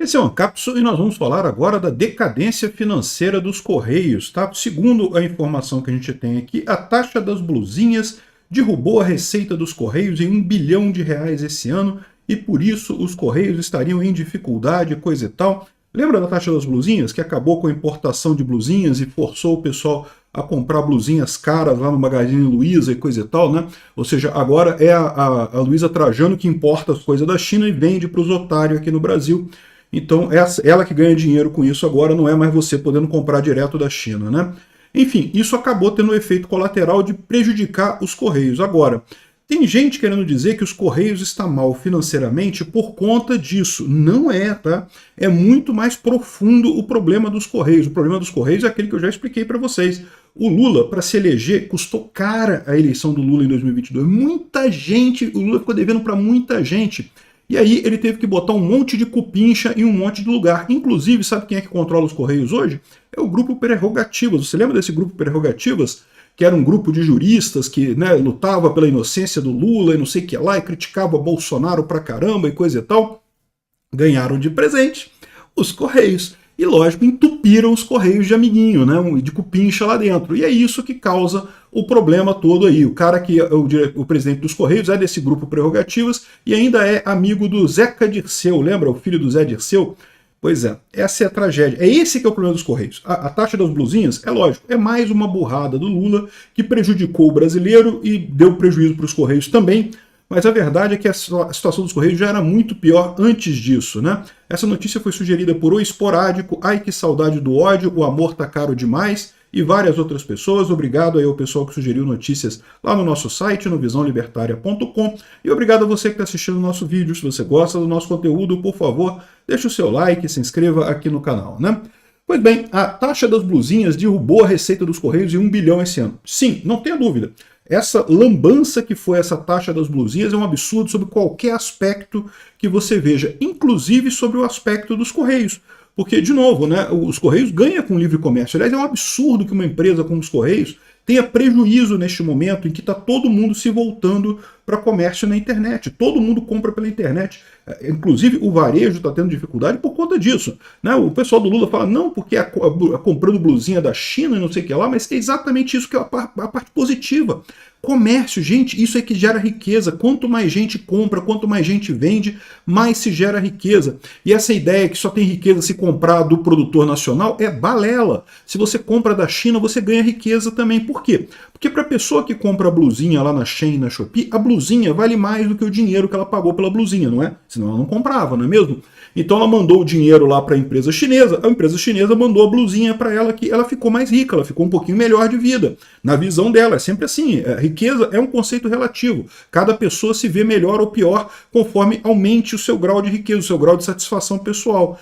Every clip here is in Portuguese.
Esse é uma cápsula e nós vamos falar agora da decadência financeira dos Correios, tá? Segundo a informação que a gente tem aqui, a taxa das blusinhas derrubou a receita dos Correios em R$ 1 bilhão esse ano e por isso os Correios estariam em dificuldade, coisa e tal. Lembra da taxa das blusinhas, que acabou com a importação de blusinhas e forçou o pessoal a comprar blusinhas caras lá no Magazine Luiza e coisa e tal, né? Ou seja, agora é a Luiza Trajano que importa as coisas da China e vende para os otários aqui no Brasil. Então, ela que ganha dinheiro com isso agora, não é mais você podendo comprar direto da China, né? Enfim, isso acabou tendo o efeito colateral de prejudicar os Correios. Agora, tem gente querendo dizer que os Correios estão mal financeiramente por conta disso. Não é, tá? É muito mais profundo o problema dos Correios. O problema dos Correios é aquele que eu já expliquei para vocês. O Lula, para se eleger, custou cara a eleição do Lula em 2022. Muita gente, o Lula ficou devendo para muita gente. E aí ele teve que botar um monte de cupincha em um monte de lugar. Inclusive, sabe quem é que controla os Correios hoje? É o Grupo Prerrogativas. Você lembra desse Grupo Prerrogativas? Que era um grupo de juristas que, né, lutava pela inocência do Lula e não sei o que lá, e criticava Bolsonaro pra caramba e coisa e tal. Ganharam de presente os Correios. E, lógico, entupiram os Correios de amiguinho, né, de cupincha lá dentro. E é isso que causa o problema todo aí. O cara que é o presidente dos Correios é desse grupo Prerrogativas e ainda é amigo do Zeca Dirceu, lembra? O filho do Zé Dirceu? Pois é, essa é a tragédia. É esse que é o problema dos Correios. A taxa das blusinhas, é lógico, é mais uma burrada do Lula que prejudicou o brasileiro e deu prejuízo para os Correios também. Mas a verdade é que a situação dos Correios já era muito pior antes disso, né? Essa notícia foi sugerida por O Esporádico, Ai Que Saudade do Ódio, O Amor Tá Caro Demais e várias outras pessoas. Obrigado aí ao pessoal que sugeriu notícias lá no nosso site, no visãolibertaria.com. E obrigado a você que está assistindo o nosso vídeo. Se você gosta do nosso conteúdo, por favor, deixe o seu like e se inscreva aqui no canal, né? Pois bem, a taxa das blusinhas derrubou a receita dos Correios em 1 bilhão esse ano. Sim, não tenha dúvida. Essa lambança que foi essa taxa das blusinhas é um absurdo sobre qualquer aspecto que você veja, inclusive sobre o aspecto dos Correios. Porque, de novo, né, os Correios ganham com o livre comércio. Aliás, é um absurdo que uma empresa como os Correios tenha prejuízo neste momento em que está todo mundo se voltando para comércio na internet. Todo mundo compra pela internet. Inclusive, o varejo está tendo dificuldade por conta disso, né? O pessoal do Lula fala, não, porque comprando blusinha da China e não sei o que lá, mas é exatamente isso que é a parte positiva. Comércio, gente, isso é que gera riqueza. Quanto mais gente compra, quanto mais gente vende, mais se gera riqueza. E essa ideia que só tem riqueza se comprar do produtor nacional é balela. Se você compra da China, você ganha riqueza também. Por quê? Porque para a pessoa que compra a blusinha lá na Shein, na Shopee, a blusinha vale mais do que o dinheiro que ela pagou pela blusinha, não é? Senão ela não comprava, não é mesmo? Então ela mandou o dinheiro lá para a empresa chinesa mandou a blusinha para ela que ela ficou mais rica, ela ficou um pouquinho melhor de vida. Na visão dela, é sempre assim, a riqueza é um conceito relativo. Cada pessoa se vê melhor ou pior conforme aumente o seu grau de riqueza, o seu grau de satisfação pessoal.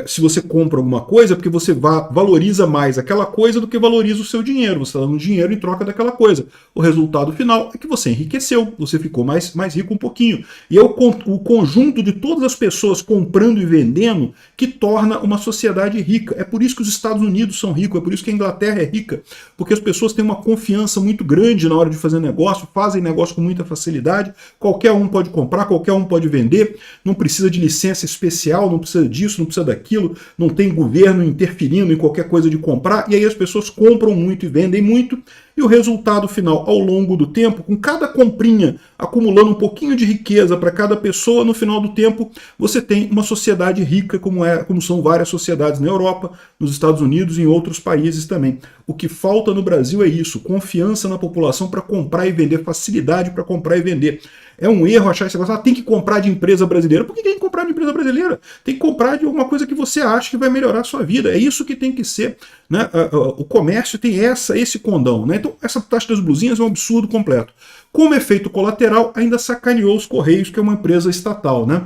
Se você compra alguma coisa, é porque você valoriza mais aquela coisa do que valoriza o seu dinheiro. Você está dando dinheiro em troca daquela coisa. O resultado final é que você enriqueceu, você ficou mais rico um pouquinho. E é o conjunto de todas as pessoas comprando e vendendo que torna uma sociedade rica. É por isso que os Estados Unidos são ricos, é por isso que a Inglaterra é rica, porque as pessoas têm uma confiança muito grande na hora de fazer negócio, fazem negócio com muita facilidade, qualquer um pode comprar, qualquer um pode vender, não precisa de licença especial, não precisa disso, não precisa daquilo, não tem governo interferindo em qualquer coisa de comprar, e aí as pessoas compram muito e vendem muito, e o resultado final, ao longo do tempo, com cada comprinha acumulando um pouquinho de riqueza para cada pessoa, no final do tempo você tem uma sociedade rica, como são várias sociedades na Europa, nos Estados Unidos e em outros países também. O que falta no Brasil é isso, confiança na população para comprar e vender, facilidade para comprar e vender. É um erro achar esse negócio, tem que comprar de empresa brasileira. Por que tem que comprar de empresa brasileira? Tem que comprar de alguma coisa que você acha que vai melhorar a sua vida. É isso que tem que ser, né? O comércio tem esse condão, né? Então, essa taxa das blusinhas é um absurdo completo. Como efeito colateral, ainda sacaneou os Correios, que é uma empresa estatal, né?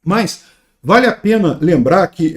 Mas vale a pena lembrar que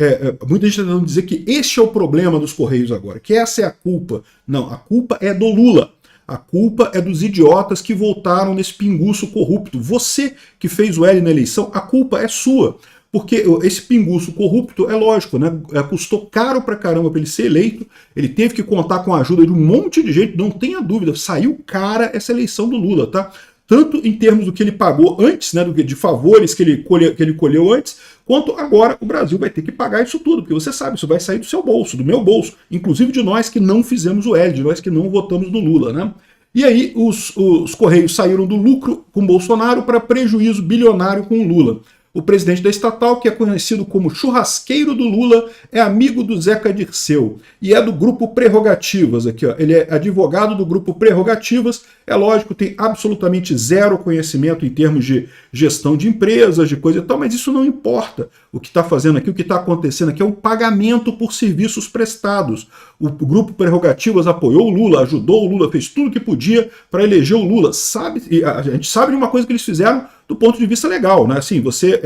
muita gente está tentando dizer que este é o problema dos Correios agora, que essa é a culpa. Não, a culpa é do Lula. A culpa é dos idiotas que votaram nesse pinguço corrupto. Você que fez o L na eleição, a culpa é sua. Porque esse pinguço corrupto, é lógico, né? Custou caro pra caramba para ele ser eleito, ele teve que contar com a ajuda de um monte de gente, não tenha dúvida, saiu cara essa eleição do Lula, tá? Tanto em termos do que ele pagou antes, né, de favores que ele colheu antes, quanto agora o Brasil vai ter que pagar isso tudo, porque você sabe, isso vai sair do seu bolso, do meu bolso, inclusive de nós que não fizemos o L, de nós que não votamos no Lula, né? E aí os Correios saíram do lucro com Bolsonaro para prejuízo bilionário com o Lula. O presidente da estatal, que é conhecido como churrasqueiro do Lula, é amigo do Zeca Dirceu e é do grupo Prerrogativas aqui, ó. Ele é advogado do grupo Prerrogativas, é lógico, tem absolutamente zero conhecimento em termos de gestão de empresas, de coisa e tal, mas isso não importa. O que está fazendo aqui, o que está acontecendo aqui é o pagamento por serviços prestados. O grupo Prerrogativas apoiou o Lula, ajudou o Lula, fez tudo o que podia para eleger o Lula. Sabe, a gente sabe de uma coisa que eles fizeram do ponto de vista legal, né? Assim, você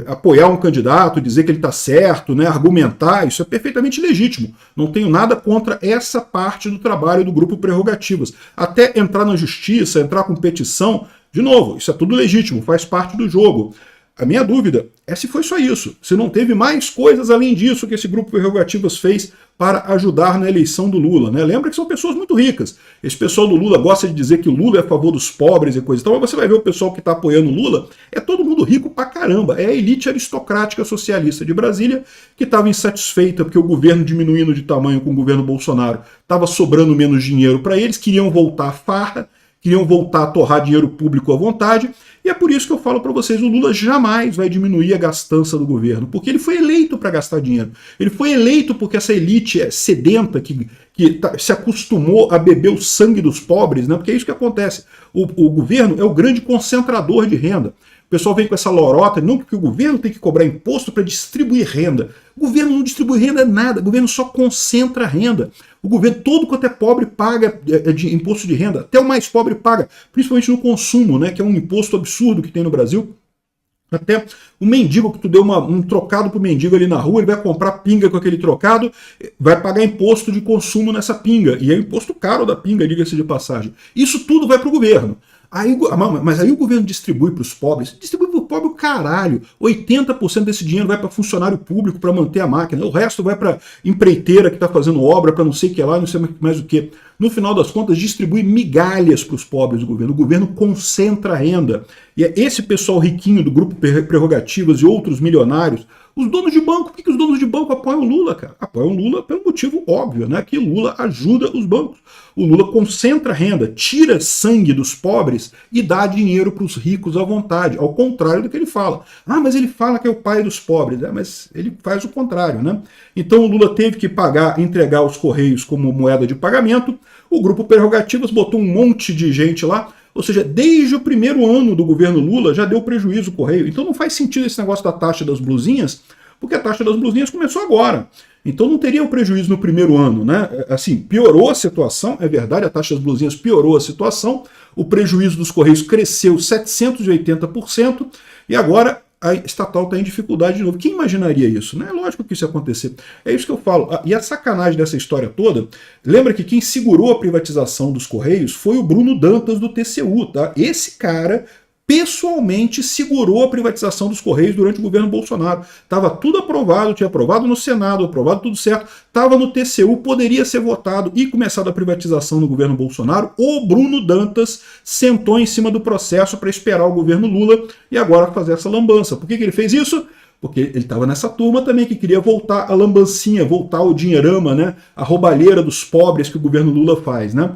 apoiar um candidato, dizer que ele está certo, né? Argumentar, isso é perfeitamente legítimo. Não tenho nada contra essa parte do trabalho do grupo Prerrogativas. Até entrar na justiça, entrar com petição, de novo, isso é tudo legítimo, faz parte do jogo. A minha dúvida é se foi só isso, se não teve mais coisas além disso que esse grupo Prerrogativas fez para ajudar na eleição do Lula, né? Lembra que são pessoas muito ricas. Esse pessoal do Lula gosta de dizer que o Lula é a favor dos pobres e coisa e tal, mas você vai ver o pessoal que está apoiando o Lula, é todo mundo rico pra caramba. É a elite aristocrática socialista de Brasília que estava insatisfeita porque o governo diminuindo de tamanho com o governo Bolsonaro estava sobrando menos dinheiro para eles, queriam voltar à farra, queriam voltar a torrar dinheiro público à vontade, e é por isso que eu falo para vocês, o Lula jamais vai diminuir a gastança do governo, porque ele foi eleito para gastar dinheiro. Ele foi eleito porque essa elite sedenta que se acostumou a beber o sangue dos pobres, né? Porque é isso que acontece. O governo é o grande concentrador de renda. O pessoal vem com essa lorota, não porque o governo tem que cobrar imposto para distribuir renda. O governo não distribui renda nada, o governo só concentra renda. O governo, todo quanto é pobre, paga de imposto de renda. Até o mais pobre paga, principalmente no consumo, né, que é um imposto absurdo que tem no Brasil. Até o mendigo, que tu deu um trocado pro mendigo ali na rua, ele vai comprar pinga com aquele trocado, vai pagar imposto de consumo nessa pinga. E é imposto caro da pinga, diga-se de passagem. Isso tudo vai pro governo. Mas aí o governo distribui para os pobres, distribui para o pobre o caralho. 80% desse dinheiro vai para funcionário público para manter a máquina, o resto vai para empreiteira que está fazendo obra, para não sei o que lá, não sei mais o que. No final das contas, distribui migalhas para os pobres do governo. O governo concentra a renda. E é esse pessoal riquinho do grupo Prerrogativas e outros milionários. Os donos de banco, por que os donos de banco apoiam o Lula, cara? Apoiam o Lula pelo motivo óbvio, né? Que Lula ajuda os bancos. O Lula concentra renda, tira sangue dos pobres e dá dinheiro para os ricos à vontade, ao contrário do que ele fala. Ah, mas ele fala que é o pai dos pobres, mas ele faz o contrário, né? Então o Lula teve que entregar os Correios como moeda de pagamento, o grupo Prerrogativas botou um monte de gente lá, ou seja, desde o primeiro ano do governo Lula já deu prejuízo o Correio. Então não faz sentido esse negócio da taxa das blusinhas, porque a taxa das blusinhas começou agora. Então não teria o prejuízo no primeiro ano, né? Assim, piorou a situação, é verdade, a taxa das blusinhas piorou a situação, o prejuízo dos Correios cresceu 780%, e agora a estatal está em dificuldade de novo. Quem imaginaria isso? Né? É lógico que isso ia acontecer. É isso que eu falo. E a sacanagem dessa história toda, lembra que quem segurou a privatização dos Correios foi o Bruno Dantas do TCU, tá? Esse cara pessoalmente segurou a privatização dos Correios durante o governo Bolsonaro. Estava tudo aprovado, tinha aprovado no Senado, aprovado tudo certo, estava no TCU, poderia ser votado e começado a privatização no governo Bolsonaro. O Bruno Dantas sentou em cima do processo para esperar o governo Lula e agora fazer essa lambança. Por que ele fez isso? Porque ele estava nessa turma também que queria voltar a lambancinha, voltar o dinheirama, né? A roubalheira dos pobres que o governo Lula faz, né?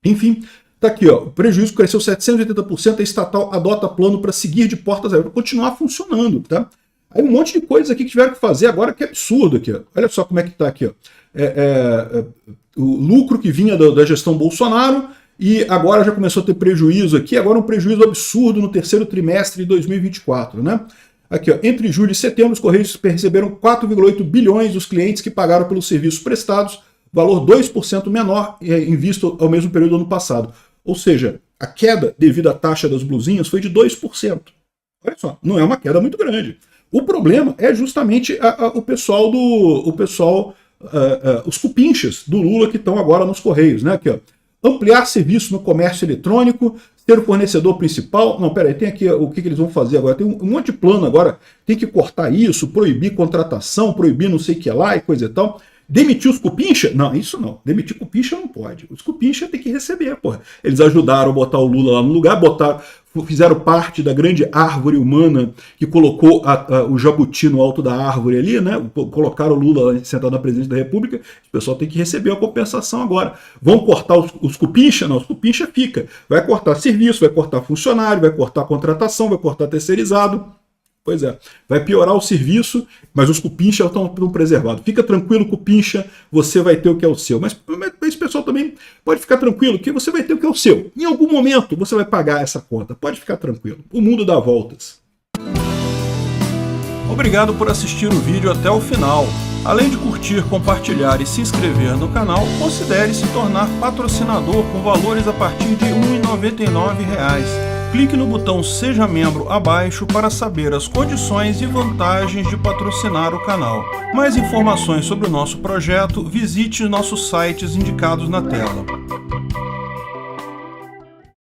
Enfim, tá aqui, ó, o prejuízo cresceu 780%, a estatal adota plano para seguir de portas abertas, para continuar funcionando, tá? Aí um monte de coisas aqui que tiveram que fazer agora que é absurdo aqui, ó. Olha só como é que tá aqui, ó. O lucro que vinha da gestão Bolsonaro e agora já começou a ter prejuízo aqui, agora um prejuízo absurdo no terceiro trimestre de 2024, né? Aqui, ó, entre julho e setembro, os Correios receberam 4,8 bilhões dos clientes que pagaram pelos serviços prestados, valor 2% menor em vista ao mesmo período do ano passado. Ou seja, a queda devido à taxa das blusinhas foi de 2%. Olha só, não é uma queda muito grande. O problema é justamente os cupinchas do Lula que estão agora nos Correios, né? Aqui, ó, ampliar serviço no comércio eletrônico, ser o fornecedor principal. Não, peraí, tem aqui o que eles vão fazer agora. Tem um monte de plano agora, tem que cortar isso, proibir contratação, proibir não sei o que lá e coisa e tal. Demitir os cupincha? Não, isso não. Demitir cupincha não pode. Os cupincha tem que receber, porra. Eles ajudaram a botar o Lula lá no lugar, fizeram parte da grande árvore humana que colocou o jabuti no alto da árvore ali, né? Colocaram o Lula sentado na presidência da República, o pessoal tem que receber a compensação agora. Vão cortar os cupincha? Não, os cupincha fica. Vai cortar serviço, vai cortar funcionário, vai cortar contratação, vai cortar terceirizado. Pois é, vai piorar o serviço, mas os cupincha estão preservados. Fica tranquilo, cupincha, você vai ter o que é o seu. Mas esse pessoal também pode ficar tranquilo, que você vai ter o que é o seu. Em algum momento você vai pagar essa conta, pode ficar tranquilo. O mundo dá voltas. Obrigado por assistir o vídeo até o final. Além de curtir, compartilhar e se inscrever no canal, considere se tornar patrocinador com valores a partir de R$ 1,99. Clique no botão Seja Membro abaixo para saber as condições e vantagens de patrocinar o canal. Mais informações sobre o nosso projeto, visite nossos sites indicados na tela.